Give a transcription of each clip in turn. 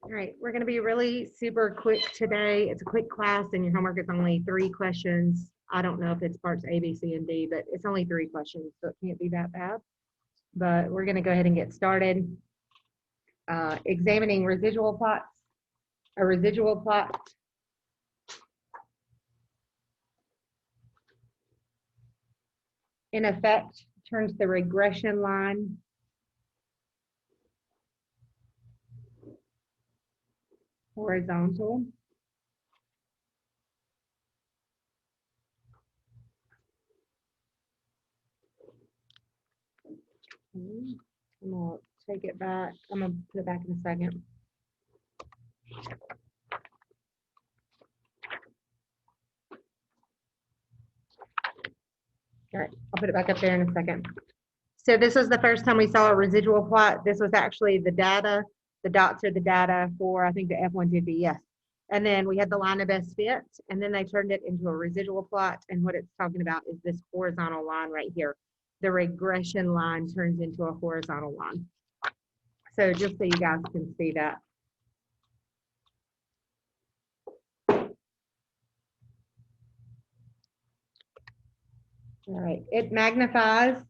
All right, we're going to be really super quick today. It's a quick class, and your homework is only 3 questions. I don't know if it's parts A, B, C, and D, but it's only 3 questions, so it can't be that bad. But we're going to go ahead and get started. Examining residual plots. A residual plot in effect turns the regression line horizontal. I'm gonna take it back. I'm gonna put it back in a second. All right, I'll put it back up there in a second. So this was the first time we saw a residual plot. This was actually the data. The dots are the data for, I think, the F150, yes. And then we had the line of best fit, and then they turned it into a residual plot. And what it's talking about is this horizontal line right here. The regression line turns into a horizontal line. So just so you guys can see that. All right, it magnifies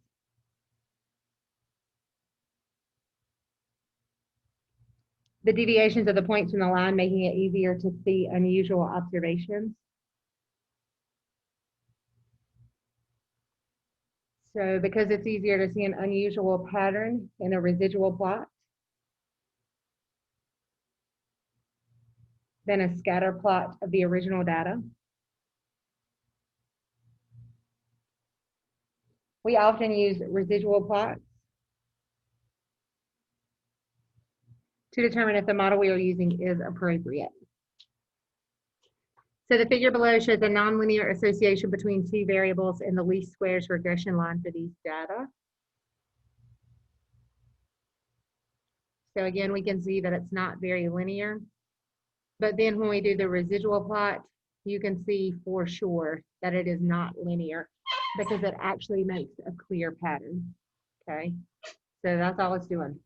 the deviations of the points in the line, making it easier to see unusual observations. So because it's easier to see an unusual pattern in a residual plot than a scatter plot of the original data. We often use residual plots to determine if the model we are using is appropriate. So the figure below shows a nonlinear association between two variables in the least squares regression line for these data. So again, we can see that it's not very linear. But then when we do the residual plot, you can see for sure that it is not linear because it actually makes a clear pattern, okay? So that's all it's doing.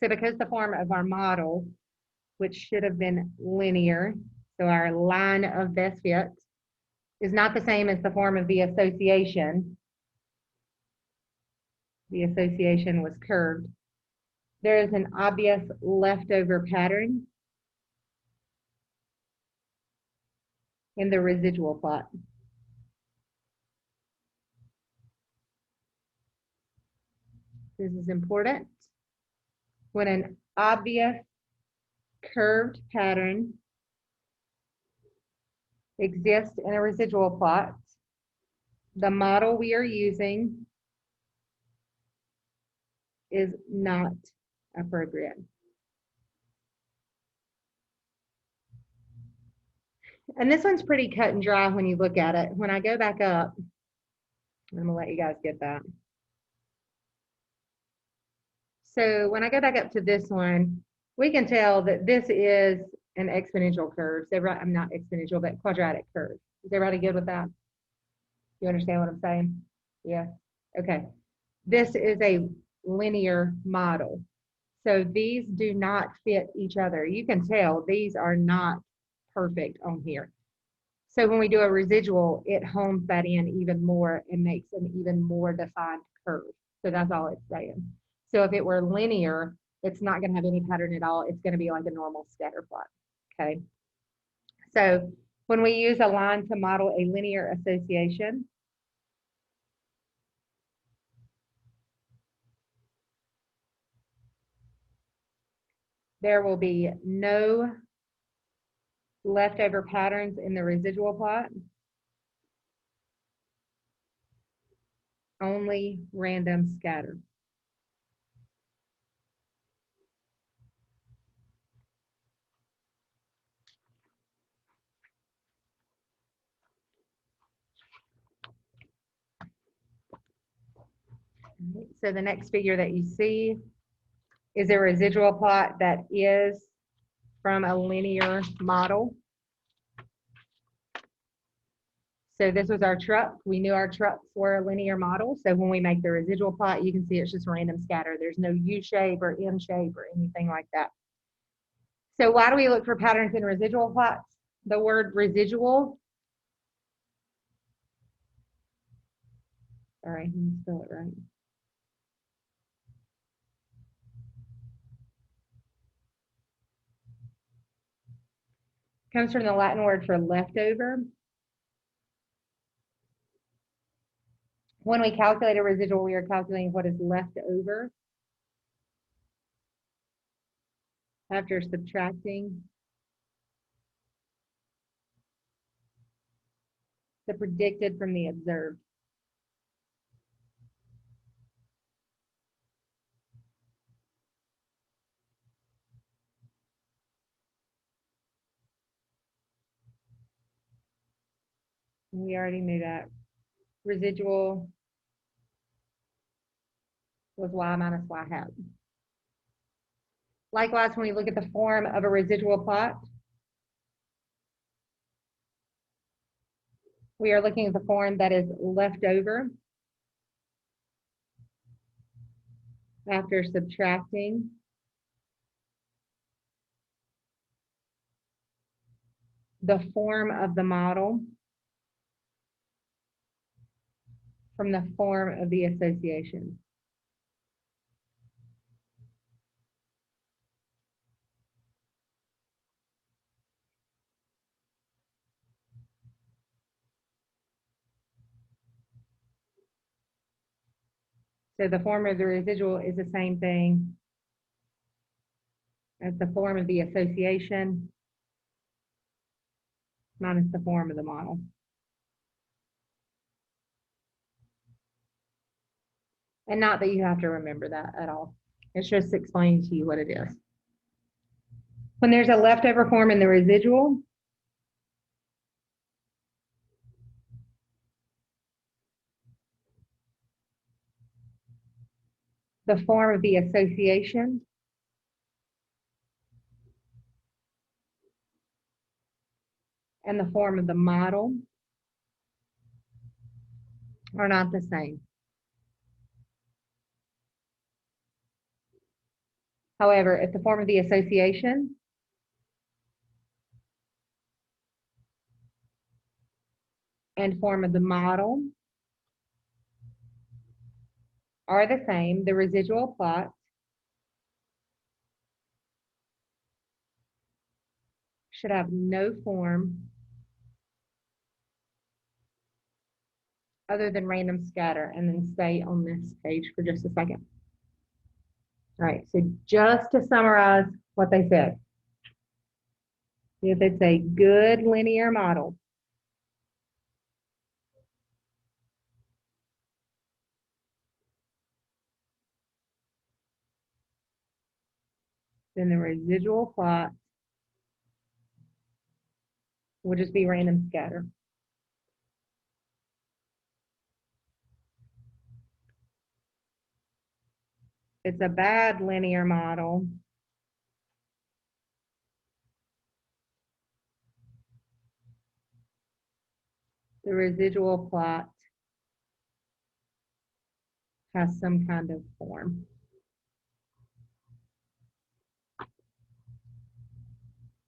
So because the form of our model, which should have been linear, so our line of best fit, is not the same as the form of the association. The association was curved. There is an obvious leftover pattern in the residual plot. This is important. When an obvious curved pattern exists in a residual plot, the model we are using is not appropriate. And this one's pretty cut and dry when you look at it. When I go back up, I'm gonna let you guys get that. So when I go back up to this one, we can tell that this is an exponential curve. So I'm not exponential, but quadratic curve. Is everybody good with that? You understand what I'm saying? Yeah, okay. This is a linear model. So these do not fit each other. You can tell these are not perfect on here. So when we do a residual, it hones that in even more and makes an even more defined curve. So that's all it's saying. So if it were linear, it's not going to have any pattern at all. It's going to be like a normal scatter plot. Okay. So when we use a line to model a linear association, there will be no leftover patterns in the residual plot, only random scatter. So the next figure that you see is a residual plot that is from a linear model. So this was our truck. We knew our trucks were a linear model. So when we make the residual plot, you can see it's just random scatter. There's no U shape or M shape or anything like that. So why do we look for patterns in residual plots? The word residual, sorry, let me spell it right. Comes from the Latin word for leftover. When we calculate a residual, we are calculating what is left over after subtracting the predicted from the observed. We already knew that. Residual was y minus y hat. Likewise, when we look at the form of a residual plot, we are looking at the form that is left over after subtracting the form of the model from the form of the association. So the form of the residual is the same thing as the form of the association minus the form of the model. And not that you have to remember that at all. It's just explaining to you what it is. When there's a leftover form in the residual, the form of the association and the form of the model are not the same. However, if the form of the association and form of the model are the same, the residual plot should have no form other than random scatter, and then stay on this page for just a second. All right, so just to summarize what they said, if it's a good linear model, then the residual plot will just be random scatter. It's a bad linear model. The residual plot has some kind of form.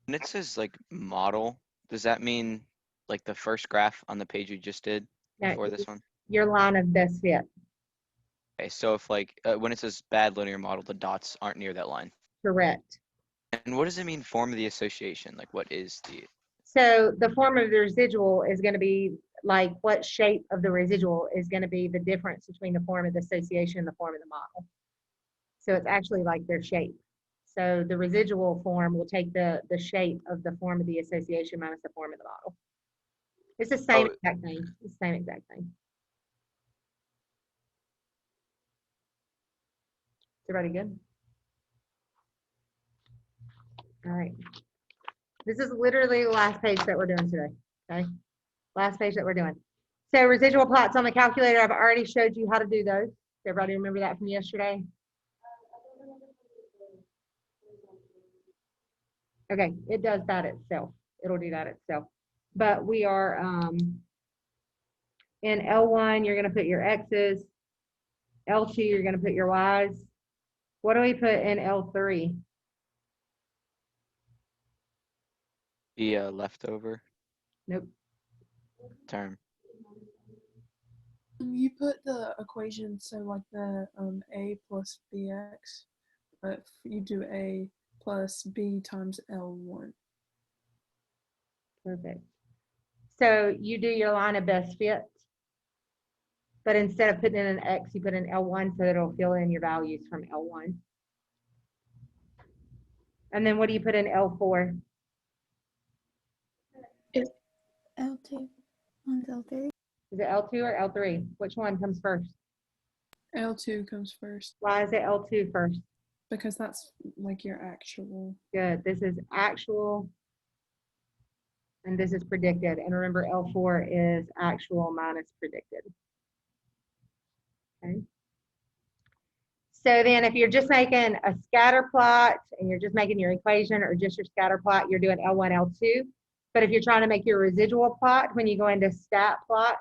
When it says like model, does that mean like the first graph on the page you just did Now, before this one? your line of best fit. Okay, so if like when it says bad linear model, the dots aren't near that line. Correct. And what does it mean form of the association? Like what is the So the form of the residual is going to be like what shape of the residual is going to be the difference between the form of the association and the form of the model. So it's actually like their shape. So the residual form will take the shape of the form of the association minus the form of the model. It's the same exact thing. It's the same exact thing. Is everybody good? All right. This is literally the last page that we're doing today. Okay. Last page that we're doing. So residual plots on the calculator, I've already showed you how to do those. Everybody remember that from yesterday? Okay, it does that itself. It'll do that itself. But we are in L1, you're going to put your X's. L2, you're going to put your Y's. What do we put in L3? The leftover Nope. term. You put the equation, so like the a plus bx, but you do a plus b times L1. Perfect. So you do your line of best fit, but instead of putting in an X, you put in L1 so that it'll fill in your values from L1. And then what do you put in L4? L2. One's L3. Is it L2 or L3? Which one comes first? L2 comes first Why is it L2 first? because that's like your actual. Good. This is actual, and this is predicted. And remember, L4 is actual minus predicted. Okay. So then if you're just making a scatter plot and you're just making your equation or just your scatter plot, you're doing L1, L2. But if you're trying to make your residual plot, when you go into stat plot,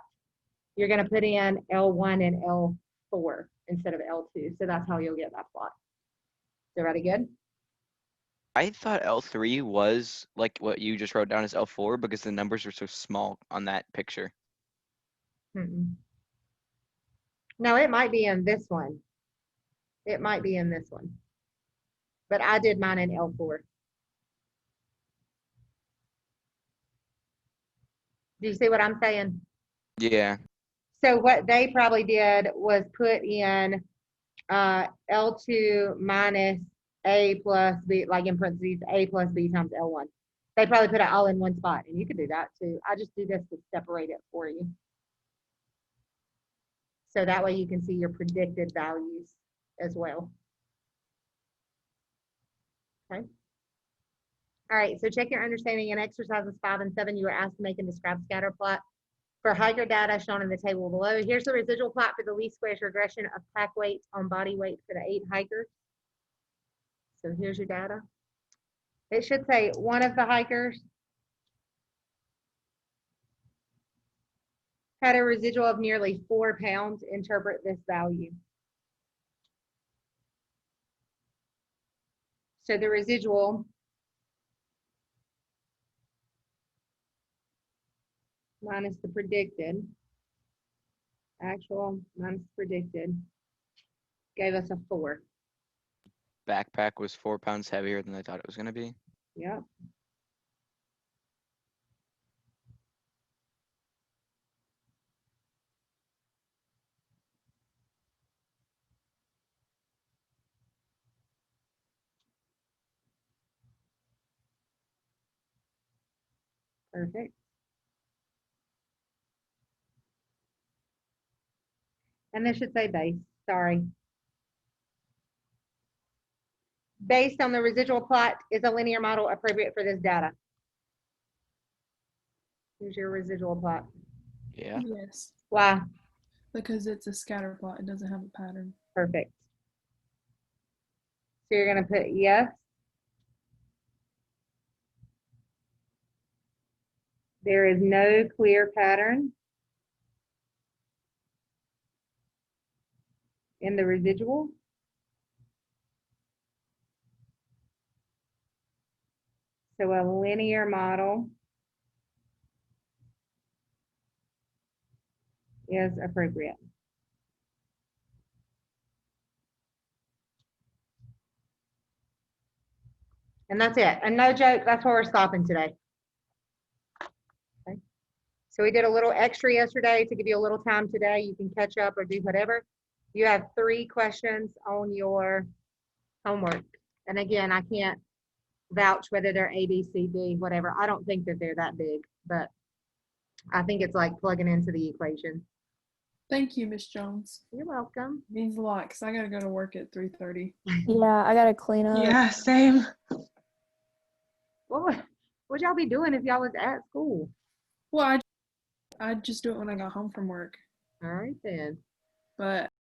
you're going to put in L1 and L4 instead of L2. So that's how you'll get that plot. Is everybody good? I thought L3 was like what you just wrote down as L4 because the numbers were so small on that picture. No, it might be in this one. It might be in this one. But I did mine in L4. Do you see what I'm saying? Yeah. So what they probably did was put in L2 minus A plus B, like in parentheses, A plus B times L1. They probably put it all in one spot, and you could do that too. I just do this to separate it for you. So that way you can see your predicted values as well. Okay. All right, so check your understanding in exercises 5 and 7. You were asked to make and describe scatter plot for hiker data shown in the table below. Here's the residual plot for the least squares regression of pack weights on body weight for the 8 hikers. So here's your data. It should say one of the hikers had a residual of nearly 4 pounds. Interpret this value. So the residual minus the predicted, actual minus predicted, gave us a 4. Backpack was 4 pounds heavier than I thought it was going to be. Yep. Perfect. And this should say base, sorry. Based on the residual plot, is a linear model appropriate for this data? Here's your residual plot. Yeah. Yes, Why? because it's a scatter plot. It doesn't have a pattern. Perfect. So you're going to put yes. There is no clear pattern in the residual. So a linear model is appropriate. And that's it. And no joke, that's where we're stopping today. Okay. So we did a little extra yesterday to give you a little time today. You can catch up or do whatever. You have 3 questions on your homework. And again, I can't vouch whether they're A, B, C, D, whatever. I don't think that they're that big, but I think it's like plugging into the equation. Thank you, Miss Jones. You're welcome. Means a lot because I gotta go to work at 3:30. Yeah, I gotta clean up. Yeah, same. What would y'all be doing if y'all was at school? Well, I just do it when I got home from work, All right then. but